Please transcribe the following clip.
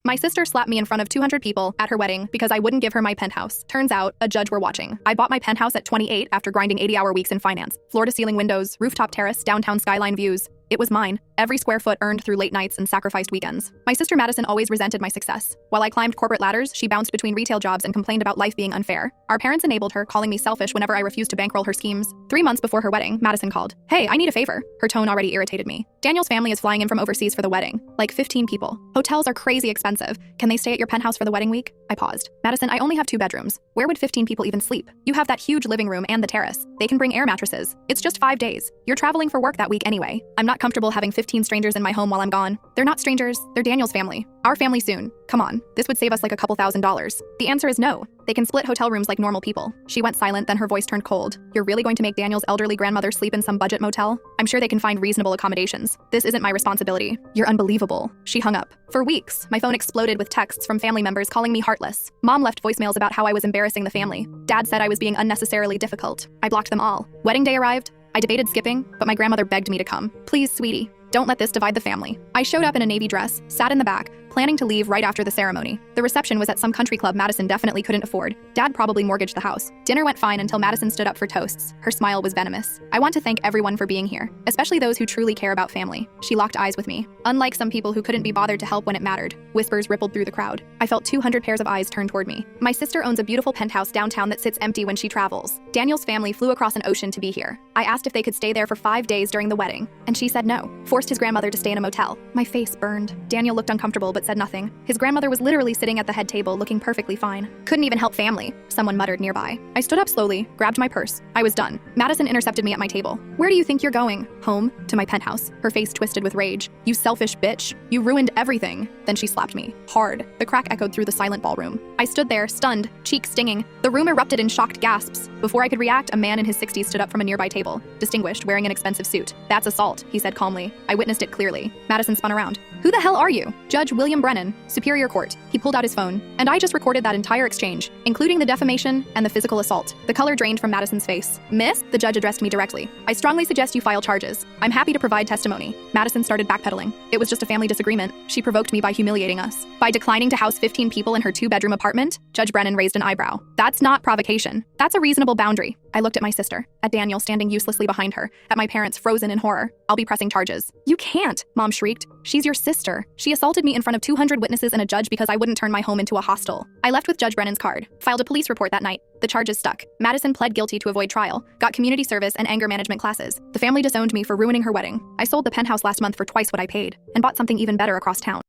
My sister slapped me in front of 200 people at her wedding because I wouldn't give her my penthouse. Turns out, a judge were watching. I bought my penthouse at 28 after grinding 80-hour weeks in finance. Floor-to-ceiling windows, rooftop terrace, downtown skyline views. It was mine. Every square foot earned through late nights and sacrificed weekends. My sister Madison always resented my success. While I climbed corporate ladders, she bounced between retail jobs and complained about life being unfair. Our parents enabled her, calling me selfish whenever I refused to bankroll her schemes. 3 months before her wedding, Madison called. "Hey, I need a favor." Her tone already irritated me. "Daniel's family is flying in from overseas for the wedding. Like 15 people. Hotels are crazy expensive. Can they stay at your penthouse for the wedding week?" I paused. "Madison, I only have 2 bedrooms. Where would 15 people even sleep? You have that huge living room and the terrace. They can bring air mattresses. It's just 5 days. You're traveling for work that week anyway. I'm not comfortable having 15 strangers in my home while I'm gone. They're not strangers, they're Daniel's family. Our family soon. Come on, this would save us like a couple $1,000s. The answer is no. They can split hotel rooms like normal people." She went silent, then her voice turned cold. "You're really going to make Daniel's elderly grandmother sleep in some budget motel? I'm sure they can find reasonable accommodations. This isn't my responsibility. You're unbelievable." She hung up. For weeks, my phone exploded with texts from family members calling me heartless. Mom left voicemails about how I was embarrassing the family. Dad said I was being unnecessarily difficult. I blocked them all. Wedding day arrived. I debated skipping, but my grandmother begged me to come. "Please, sweetie. Don't let this divide the family." I showed up in a navy dress, sat in the back, planning to leave right after the ceremony. The reception was at some country club Madison definitely couldn't afford. Dad probably mortgaged the house. Dinner went fine until Madison stood up for toasts. Her smile was venomous. "I want to thank everyone for being here, especially those who truly care about family." She locked eyes with me. Unlike some people who couldn't be bothered to help when it mattered, whispers rippled through the crowd. I felt 200 pairs of eyes turn toward me. My sister owns a beautiful penthouse downtown that sits empty when she travels. Daniel's family flew across an ocean to be here. I asked if they could stay there for 5 days during the wedding, and she said no. Forced his grandmother to stay in a motel. My face burned. Daniel looked uncomfortable but said nothing. His grandmother was literally sitting at the head table looking perfectly fine. "Couldn't even help family," someone muttered nearby. I stood up slowly, grabbed my purse. I was done. Madison intercepted me at my table. "Where do you think you're going?" "Home, to my penthouse." Her face twisted with rage. "You selfish bitch. You ruined everything." Then she slapped me. Hard. The crack echoed through the silent ballroom. I stood there, stunned, cheeks stinging. The room erupted in shocked gasps. Before I could react, a man in his 60s stood up from a nearby table. Distinguished, wearing an expensive suit. "That's assault," he said calmly. I witnessed it clearly. Madison spun around. "Who the hell are you?" "Judge William Brennan, Superior Court." He pulled out his phone, and I just recorded that entire exchange, including the defamation and the physical assault. The color drained from Madison's face. "Miss," the judge addressed me directly. "I strongly suggest you file charges. I'm happy to provide testimony." Madison started backpedaling. "It was just a family disagreement." She provoked me by humiliating us. By declining to house 15 people in her 2-bedroom apartment, Judge Brennan raised an eyebrow. "That's not provocation. That's a reasonable boundary." I looked at my sister, at Daniel standing uselessly behind her, at my parents frozen in horror. "I'll be pressing charges." "You can't," Mom shrieked. "She's your sister. She assaulted me in front of 200 witnesses and a judge because I wouldn't turn my home into a hostel." I left with Judge Brennan's card, filed a police report that night. The charges stuck. Madison pled guilty to avoid trial, got community service and anger management classes. The family disowned me for ruining her wedding. I sold the penthouse last month for twice what I paid, and bought something even better across town.